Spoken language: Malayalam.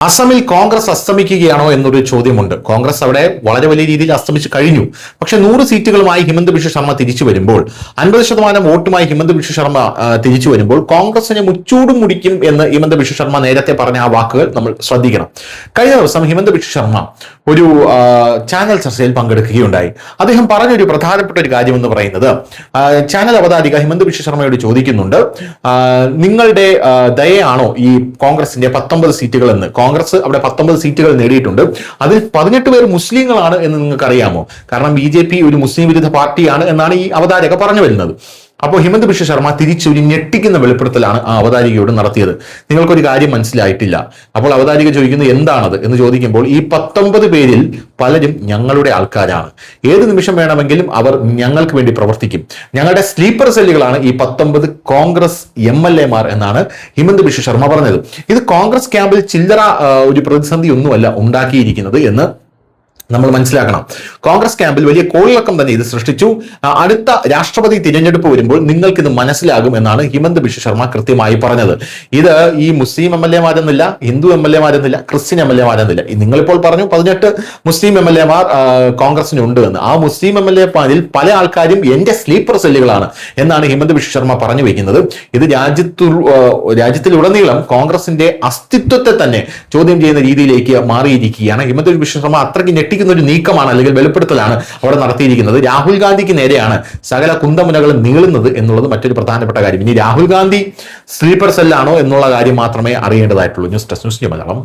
അസമിൽ കോൺഗ്രസ് അസ്തമിക്കുകയാണോ എന്നൊരു ചോദ്യമുണ്ട്. കോൺഗ്രസ് അവിടെ വളരെ വലിയ രീതിയിൽ അസ്തമിച്ച് കഴിഞ്ഞു. പക്ഷെ 100 സീറ്റുകളുമായി ഹിമന്ത് ബിശ്വ ശർമ്മ തിരിച്ചു വരുമ്പോൾ, 50% വോട്ടുമായി ഹിമന്ത് ബിശ്വ ശർമ്മ തിരിച്ചു വരുമ്പോൾ കോൺഗ്രസിനെ മുച്ചൂടും മുടിക്കും എന്ന് ഹിമന്ത് ബിശ്വ ശർമ്മ നേരത്തെ പറഞ്ഞ ആ വാക്കുകൾ നമ്മൾ ശ്രദ്ധിക്കണം. കഴിഞ്ഞ ദിവസം ഹിമന്ത് ബിശ്വ ശർമ്മ ഒരു ചാനൽ ചർച്ചയിൽ പങ്കെടുക്കുകയുണ്ടായി. അദ്ദേഹം പറഞ്ഞൊരു പ്രധാനപ്പെട്ട ഒരു കാര്യം എന്ന് പറയുന്നത്, ചാനൽ അവതാരിക ഹിമന്ത് ബിശ്വ ശർമ്മയോട് ചോദിക്കുന്നുണ്ട്, നിങ്ങളുടെ ദയയാണോ ഈ കോൺഗ്രസിന്റെ 19 സീറ്റുകൾ എന്ന്. കോൺഗ്രസ് അവിടെ 19 സീറ്റുകൾ നേടിയിട്ടുണ്ട്. അതിൽ 18 പേർ മുസ്ലിങ്ങളാണ് എന്ന് നിങ്ങൾക്ക് അറിയാമോ? കാരണം BJP ഒരു മുസ്ലിം വിരുദ്ധ പാർട്ടിയാണ് എന്നാണ് ഈ അവതാരക പറഞ്ഞു വരുന്നത്. അപ്പോൾ ഹിമന്ത് ബിശ്വ ശർമ്മ തിരിച്ചൊരു ഞെട്ടിക്കുന്ന വെളിപ്പെടുത്തലാണ് ആ അവതാരികയോട് നടത്തിയത്. നിങ്ങൾക്കൊരു കാര്യം മനസ്സിലായിട്ടില്ല. അപ്പോൾ അവതാരിക ചോദിക്കുന്നത് എന്താണത് എന്ന് ചോദിക്കുമ്പോൾ, ഈ 19 പേരിൽ പലരും ഞങ്ങളുടെ ആൾക്കാരാണ്. ഏത് നിമിഷം വേണമെങ്കിലും അവർ ഞങ്ങൾക്ക് വേണ്ടി പ്രവർത്തിക്കും. ഞങ്ങളുടെ സ്ലീപ്പർ സെല്ലുകളാണ് ഈ 19 കോൺഗ്രസ് MLA മാർ എന്നാണ് ഹിമന്ത് ബിശ്വ ശർമ്മ പറഞ്ഞത്. ഇത് കോൺഗ്രസ് ക്യാമ്പിൽ ചില്ലറ ഒരു പ്രതിസന്ധി ഒന്നുമല്ല ഉണ്ടാക്കിയിരിക്കുന്നത് എന്ന് നമ്മൾ മനസ്സിലാക്കണം. കോൺഗ്രസ് ക്യാമ്പിൽ വലിയ കോളിളക്കം തന്നെ ഇത് സൃഷ്ടിച്ചു. അടുത്ത രാഷ്ട്രപതി തിരഞ്ഞെടുപ്പ് വരുമ്പോൾ നിങ്ങൾക്കിത് മനസ്സിലാകും എന്നാണ് ഹിമന്ത് ബിശ്വ ശർമ്മ കൃത്യമായി പറഞ്ഞത്. ഇത് ഈ മുസ്ലിം MLA മാരെന്നില്ല, ഹിന്ദു MLA മാരെന്നില്ല, ക്രിസ്ത്യൻ MLA മാരെന്നില്ല. നിങ്ങളിപ്പോൾ പറഞ്ഞു 18 മുസ്ലിം MLA മാർ കോൺഗ്രസിനുണ്ട് എന്ന്. ആ മുസ്ലിം MLA മാരിൽ പല ആൾക്കാരും എന്റെ സ്ലീപ്പർ സെല്ലുകളാണ് എന്നാണ് ഹിമന്ത് ബിശ്വ ശർമ്മ പറഞ്ഞു വെക്കുന്നത്. ഇത് രാജ്യത്തിലുടനീളം കോൺഗ്രസിന്റെ അസ്തിത്വത്തെ തന്നെ ചോദ്യം ചെയ്യുന്ന രീതിയിലേക്ക് മാറിയിരിക്കുകയാണ്. ഹിമന്ത് ബിശ്വ ശർമ്മ അത്രയ്ക്ക് ഞെട്ടിക്കുന്ന ഒരു നീക്കമാണ് അല്ലെങ്കിൽ വെളിപ്പെടുത്തലാണ് അവിടെ നടത്തിയിരിക്കുന്നത്. രാഹുൽ ഗാന്ധിക്ക് നേരെയാണ് സകല കുന്തമുനകൾ നീളുന്നത് എന്നുള്ളത് മറ്റൊരു പ്രധാനപ്പെട്ട കാര്യം. ഇനി രാഹുൽ ഗാന്ധി സ്ലീപ്പർ സെല്ലാണോ എന്നുള്ള കാര്യം മാത്രമേ അറിയേണ്ടതായിട്ടുള്ളൂ. News desk, news Malayalam.